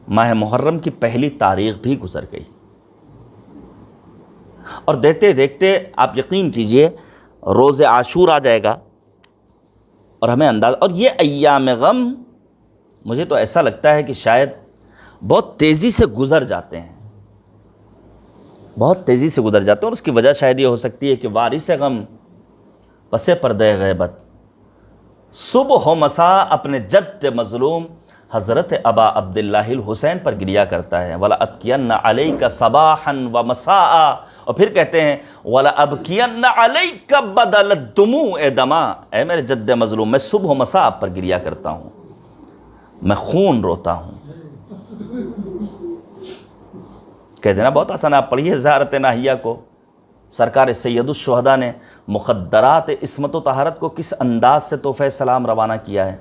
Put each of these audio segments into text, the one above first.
ماہ محرم کی پہلی تاریخ بھی گزر گئی، اور دیکھتے دیکھتے آپ یقین کیجئے روز عاشور آ جائے گا، اور ہمیں انداز، اور یہ ایام غم مجھے تو ایسا لگتا ہے کہ شاید بہت تیزی سے گزر جاتے ہیں، بہت تیزی سے گزر جاتے ہیں، اور اس کی وجہ شاید یہ ہو سکتی ہے کہ وارث غم پس پردہ غیبت صبح و مساء اپنے جد مظلوم حضرت ابا عبداللہ الحسین پر گریا کرتا ہے، وَلَأَبْكِيَنَّ عَلَيْكَ صَبَاحًا وَمَسَاءً، اور پھر کہتے ہیں وَلَأَبْكِيَنَّ عَلَيْكَ بَدَلَ الدُّمُوعِ دَمًا، اے میرے جد مظلوم میں صبح و مساء آپ پر گریا کرتا ہوں، میں خون روتا ہوں۔ کہہ دینا بہت آسان ہے، آپ پڑھیے زیارت ناہیہ کو، سرکار سید الشہداء نے مخدرات عصمت و طہارت کو کس انداز سے تحفہ سلام روانہ کیا ہے۔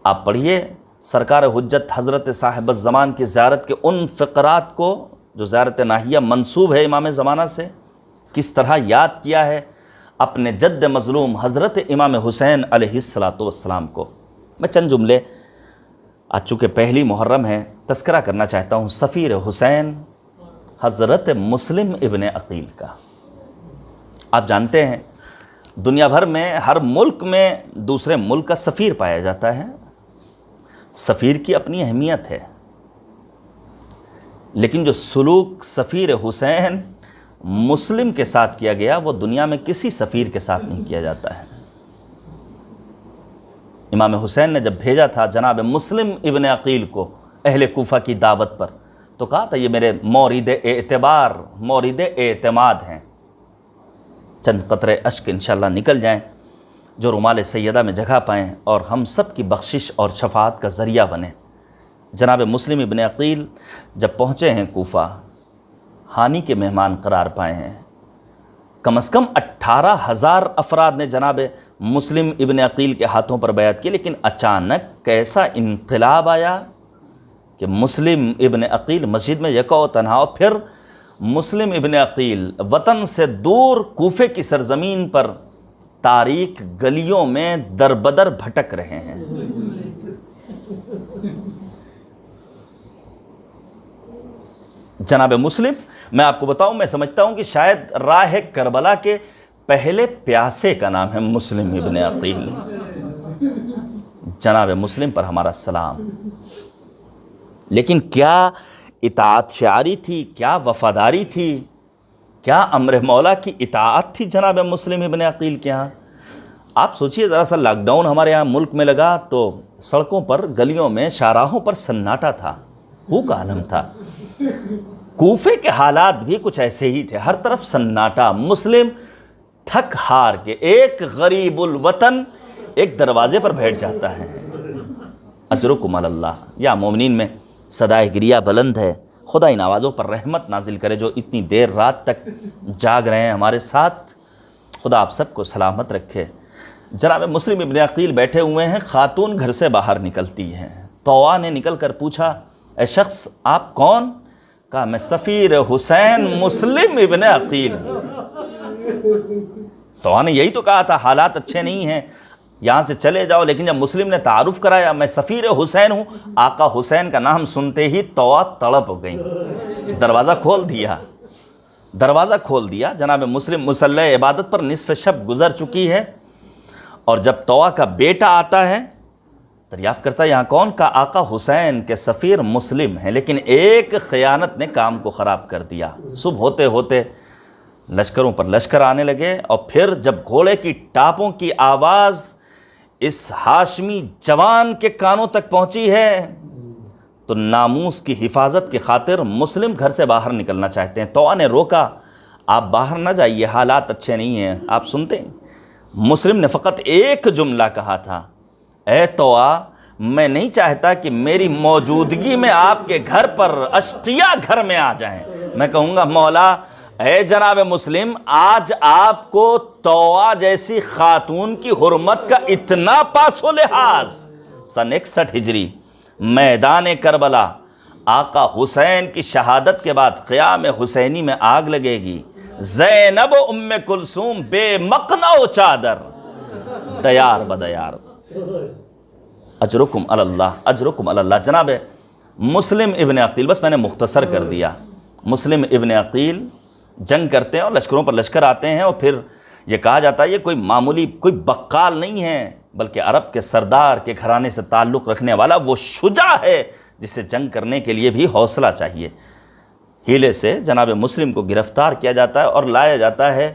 آپ پڑھیے سرکار حجت حضرت صاحب الزمان کی زیارت کے ان فقرات کو جو زیارت ناہیہ منسوب ہے امام زمانہ سے، کس طرح یاد کیا ہے اپنے جد مظلوم حضرت امام حسین علیہ السلام کو۔ میں چند جملے آج چونکہ پہلی محرم ہے تذکرہ کرنا چاہتا ہوں سفیر حسین حضرت مسلم ابن عقیل کا۔ آپ جانتے ہیں دنیا بھر میں ہر ملک میں دوسرے ملک کا سفیر پایا جاتا ہے، سفیر کی اپنی اہمیت ہے، لیکن جو سلوک سفیر حسین مسلم کے ساتھ کیا گیا وہ دنیا میں کسی سفیر کے ساتھ نہیں کیا جاتا ہے۔ امام حسین نے جب بھیجا تھا جناب مسلم ابن عقیل کو اہل کوفہ کی دعوت پر، تو کہا تھا یہ میرے مورد اعتبار مورد اعتماد ہیں، چند قطرے اشک انشاءاللہ نکل جائیں جو رومال سیدہ میں جگہ پائیں اور ہم سب کی بخشش اور شفاعت کا ذریعہ بنیں۔ جناب مسلم ابن عقیل جب پہنچے ہیں کوفہ، ہانی کے مہمان قرار پائے ہیں، کم از کم 18,000 افراد نے جناب مسلم ابن عقیل کے ہاتھوں پر بیعت کی، لیکن اچانک کیسا انقلاب آیا کہ مسلم ابن عقیل مسجد میں یکا و تنہا، اور پھر مسلم ابن عقیل وطن سے دور کوفے کی سرزمین پر تاریک گلیوں میں دربدر بھٹک رہے ہیں۔ جناب مسلم، میں آپ کو بتاؤں، میں سمجھتا ہوں کہ شاید راہ کربلا کے پہلے پیاسے کا نام ہے مسلم ابن عقیل۔ جناب مسلم پر ہمارا سلام۔ لیکن کیا اطاعت شعاری تھی، کیا وفاداری تھی، کیا امر مولا کی اطاعت تھی جناب مسلم ابن عقیل کے ہاں۔ آپ سوچئے ذرا سا، لاک ڈاؤن ہمارے یہاں ملک میں لگا تو سڑکوں پر، گلیوں میں، شاہراہوں پر سناٹا تھا، ہو کا عالم تھا۔ کوفے کے حالات بھی کچھ ایسے ہی تھے، ہر طرف سناٹا۔ مسلم تھک ہار کے ایک غریب الوطن ایک دروازے پر بیٹھ جاتا ہے۔ اجرکم علی اللہ، یا مومنین میں صدائے گریہ بلند ہے، خدا ان آوازوں پر رحمت نازل کرے جو اتنی دیر رات تک جاگ رہے ہیں ہمارے ساتھ، خدا آپ سب کو سلامت رکھے۔ جناب مسلم ابن عقیل بیٹھے ہوئے ہیں، خاتون گھر سے باہر نکلتی ہیں۔ طوع نے نکل کر پوچھا، اے شخص آپ کون؟ کہا میں سفیر حسین مسلم ابن عقیل ہوں۔ طوع نے یہی تو کہا تھا حالات اچھے نہیں ہیں، یہاں سے چلے جاؤ، لیکن جب مسلم نے تعارف کرایا میں سفیر حسین ہوں، آقا حسین کا نام سنتے ہی طوع تڑپ گئی، دروازہ کھول دیا، دروازہ کھول دیا۔ جناب مسلم مصلی عبادت پر نصف شب گزر چکی ہے، اور جب طوع کا بیٹا آتا ہے دریافت کرتا ہے یہاں کون؟ کا آقا حسین کے سفیر مسلم ہیں، لیکن ایک خیانت نے کام کو خراب کر دیا۔ صبح ہوتے ہوتے لشکروں پر لشکر آنے لگے، اور پھر جب گھوڑے کی ٹاپوں کی آواز اس ہاشمی جوان کے کانوں تک پہنچی ہے تو ناموس کی حفاظت کی خاطر مسلم گھر سے باہر نکلنا چاہتے ہیں۔ طوع نے روکا، آپ باہر نہ جائیے، حالات اچھے نہیں ہیں۔ آپ سنتے ہیں مسلم نے فقط ایک جملہ کہا تھا، اے طوع میں نہیں چاہتا کہ میری موجودگی میں آپ کے گھر پر اشقیاء گھر میں آ جائیں۔ میں کہوں گا مولا اے جناب مسلم، آج آپ کو طوع جیسی خاتون کی حرمت کا اتنا پاس و لحاظ۔ سن 61 ہجری میدان کربلا، آقا حسین کی شہادت کے بعد قیام حسینی میں آگ لگے گی، زینب و ام کلثوم بے مقنع و چادر، دیار بدیار۔ اجرکم علی اللہ، اجرکم علی اللہ۔ جناب مسلم ابن عقیل، بس میں نے مختصر کر دیا، مسلم ابن عقیل جنگ کرتے ہیں اور لشکروں پر لشکر آتے ہیں، اور پھر یہ کہا جاتا ہے یہ کوئی معمولی کوئی بقال نہیں ہے، بلکہ عرب کے سردار کے گھرانے سے تعلق رکھنے والا وہ شجاع ہے جسے جنگ کرنے کے لیے بھی حوصلہ چاہیے۔ ہیلے سے جناب مسلم کو گرفتار کیا جاتا ہے اور لایا جاتا ہے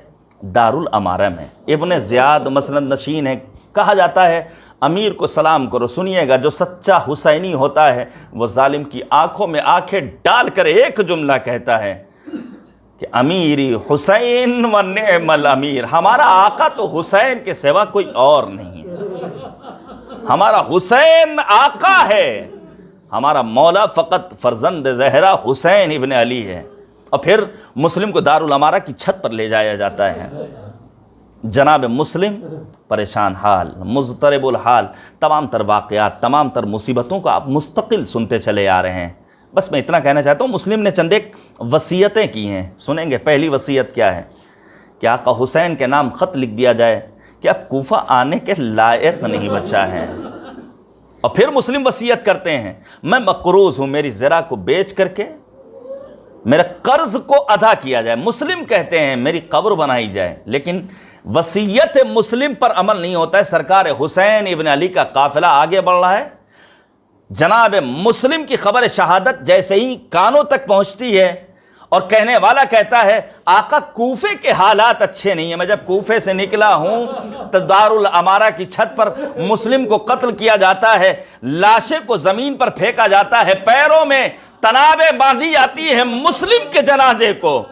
دارالامارہ میں۔ ابن زیاد مسند نشین ہے، کہا جاتا ہے امیر کو سلام کرو، سنیے گا جو سچا حسینی ہوتا ہے وہ ظالم کی آنکھوں میں آنکھیں ڈال کر ایک جملہ کہتا ہے کہ امیری حسین و نعم الامیر، ہمارا آقا تو حسین کے سوا کوئی اور نہیں ہے، ہمارا حسین آقا ہے، ہمارا مولا فقط فرزند زہرا حسین ابن علی ہے۔ اور پھر مسلم کو دارالامارہ کی چھت پر لے جایا جاتا ہے۔ جناب مسلم پریشان حال، مضطرب الحال، تمام تر واقعات، تمام تر مصیبتوں کو آپ مستقل سنتے چلے آ رہے ہیں۔ بس میں اتنا کہنا چاہتا ہوں، مسلم نے چند ایک وصیتیں کی ہیں، سنیں گے۔ پہلی وصیت کیا ہے کہ آقا حسین کے نام خط لکھ دیا جائے کہ اب کوفہ آنے کے لائق نہیں بچا ہے۔ اور پھر مسلم وصیت کرتے ہیں میں مقروض ہوں، میری زرع کو بیچ کر کے میرے قرض کو ادا کیا جائے۔ مسلم کہتے ہیں میری قبر بنائی جائے، لیکن وصیت مسلم پر عمل نہیں ہوتا ہے۔ سرکار حسین ابن علی کا قافلہ آگے بڑھ رہا ہے، جناب مسلم کی خبر شہادت جیسے ہی کانوں تک پہنچتی ہے اور کہنے والا کہتا ہے آقا کوفے کے حالات اچھے نہیں ہیں، میں جب کوفے سے نکلا ہوں تو دارالامارہ کی چھت پر مسلم کو قتل کیا جاتا ہے، لاشیں کو زمین پر پھینکا جاتا ہے، پیروں میں تنابیں باندھی جاتی ہیں، مسلم کے جنازے کو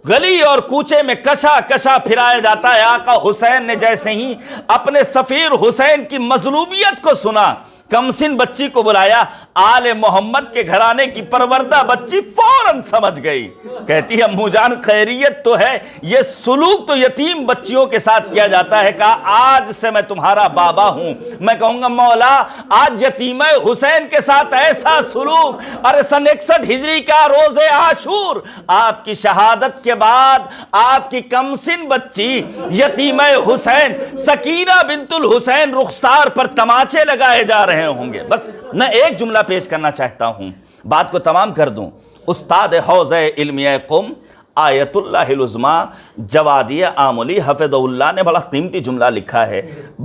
گلی اور کوچے میں کشا کشا پھرایا جاتا ہے۔ آقا حسین نے جیسے ہی اپنے سفیر حسین کی مظلومیت کو سنا، کمسن بچی کو بلایا، آل محمد کے گھرانے کی پروردہ بچی فوراً سمجھ گئی، کہتی ہے امو جان خیریت تو ہے، یہ سلوک تو یتیم بچیوں کے ساتھ کیا جاتا ہے۔ کہا آج سے میں تمہارا بابا ہوں، میں کہوں گا مولا آج یتیمہ حسین کے ساتھ ایسا سلوک۔ ارے سن 61 ہجری کا روز عاشور، آپ کی شہادت کے بعد آپ کی کمسن بچی یتیمہ حسین سکینہ بنت الحسین رخسار پر تماچے لگائے جا رہے ہوں گے۔ بس میں ایک جملہ پیش کرنا چاہتا ہوں، بات کو تمام کر دوں۔ استاد حوزہ علمیہ قم آیت اللہ العظمیٰ جوادی آملی حفظ اللہ نے بڑا قیمتی جملہ لکھا ہے۔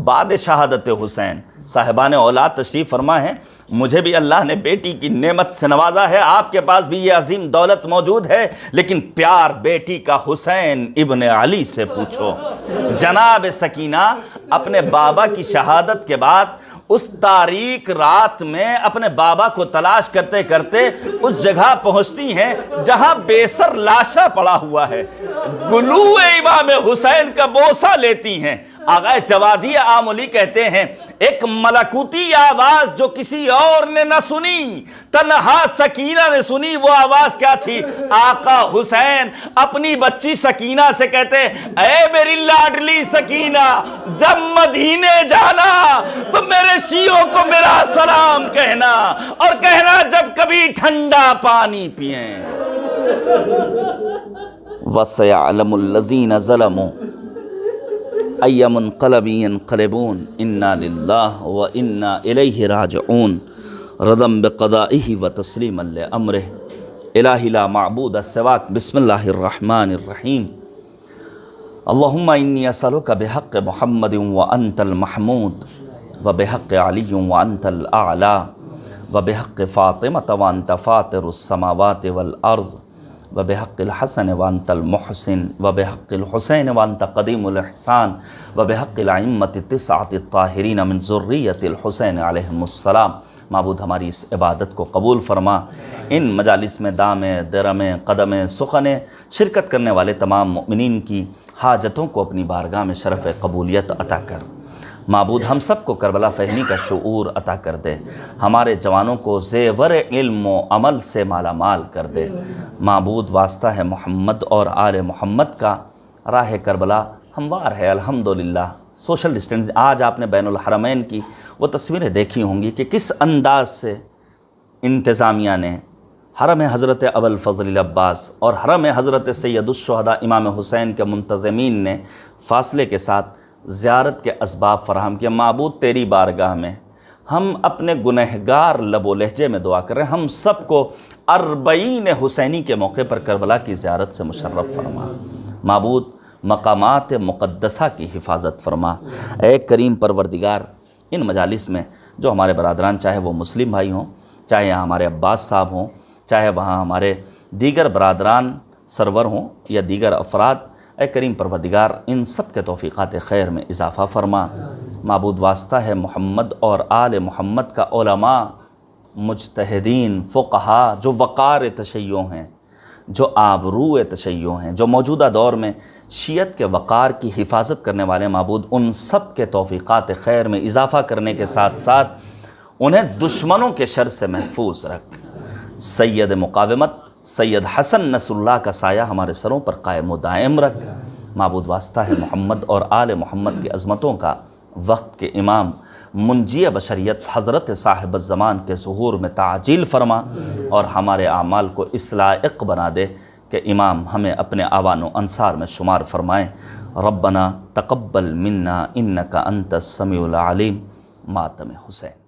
بعد شہادت حسین صاحبان اولاد تشریف فرما ہے، مجھے بھی اللہ نے بیٹی کی نعمت سے نوازا ہے، آپ کے پاس بھی یہ عظیم دولت موجود ہے، لیکن پیار بیٹی کا حسین ابن علی سے پوچھو۔ جناب سکینہ اپنے بابا کی شہادت کے بعد اس تاریک رات میں اپنے بابا کو تلاش کرتے کرتے اس جگہ پہنچتی ہیں جہاں بے سر لاشا پڑا ہوا ہے، گلو امام حسین کا بوسہ لیتی ہیں۔ آغا جوادی آملی کہتے ہیں ایک ملکوتی آواز جو کسی اور نے نہ سنی، تنہا سکینہ نے سنی۔ وہ آواز کیا تھی؟ آقا حسین اپنی بچی سکینہ سے کہتے اے میری لاڈلی سکینہ، جب مدینے جانا تو میرے شیعوں کو میرا سلام کہنا، اور کہنا جب کبھی ٹھنڈا پانی پئیں۔ وَسَيَعْلَمُ الَّذِينَ ظَلَمُوا أَيَّ مُنْقَلَبٍ يَنْقَلِبُونَ إِنَّا لِلَّهِ وَإِنَّا إِلَيْهِ راجعون رضا بقضائه وتسلیما لأمره الہ لا معبود سواک بسم اللہ الرحمن الرحیم اللہم انی اسألک بحق محمد وانت المحمود وبحق علی وانت الاعلی وبحق فاطمة وانت فاطر السماوات والارض وبحق الحسن وانت المحسن وبحق الحسین وانت قدیم الاحسان وبحق الائمة التسعة الطاہرین من ذریۃ الحسین علیہم السلام۔ معبود ہماری اس عبادت کو قبول فرما، ان مجالس میں دامیں درمیں قدمیں سخنیں شرکت کرنے والے تمام مؤمنین کی حاجتوں کو اپنی بارگاہ میں شرف قبولیت عطا کر۔ معبود ہم سب کو کربلا فہمی کا شعور عطا کر دے، ہمارے جوانوں کو زیور علم و عمل سے مالا مال کر دے۔ معبود واسطہ ہے محمد اور آل محمد کا، راہ کربلا ہموار ہے الحمدللہ۔ سوشل ڈسٹینس، آج آپ نے بین الحرمین کی وہ تصویریں دیکھی ہوں گی کہ کس انداز سے انتظامیہ نے حرم حضرت ابوالفضل العباس اور حرم حضرت سید الشہداء امام حسین کے منتظمین نے فاصلے کے ساتھ زیارت کے اسباب فراہم کیا۔ معبود تیری بارگاہ میں ہم اپنے گنہگار لب و لہجے میں دعا کر رہے ہیں، ہم سب کو 40 حسینی کے موقع پر کربلا کی زیارت سے مشرف فرما۔ معبود مقامات مقدسہ کی حفاظت فرما۔ اے کریم پروردگار، ان مجالس میں جو ہمارے برادران، چاہے وہ مسلم بھائی ہوں، چاہے یہاں ہمارے عباس صاحب ہوں، چاہے وہاں ہمارے دیگر برادران سرور ہوں یا دیگر افراد، اے کریم پروردگار ان سب کے توفیقات خیر میں اضافہ فرما۔ معبود واسطہ ہے محمد اور آل محمد کا علماء، مجتہدین، فقہاء جو وقار تشیع ہیں، جو آبرو تشیع ہیں، جو موجودہ دور میں شیعت کے وقار کی حفاظت کرنے والے، معبود ان سب کے توفیقات خیر میں اضافہ کرنے کے ساتھ ساتھ انہیں دشمنوں کے شر سے محفوظ رکھ۔ سید مقاومت سید حسن نصر اللہ کا سایہ ہمارے سروں پر قائم و دائم رکھ۔ معبود واسطہ ہے محمد اور آل محمد کی عظمتوں کا، وقت کے امام منجی بشریت حضرت صاحب الزمان کے ظہور میں تعجیل فرما، اور ہمارے اعمال کو اس لائق بنا دے کہ امام ہمیں اپنے آوان و انصار میں شمار فرمائیں۔ ربنا تقبل منا انک انت السمیع العلیم۔ ماتم حسین۔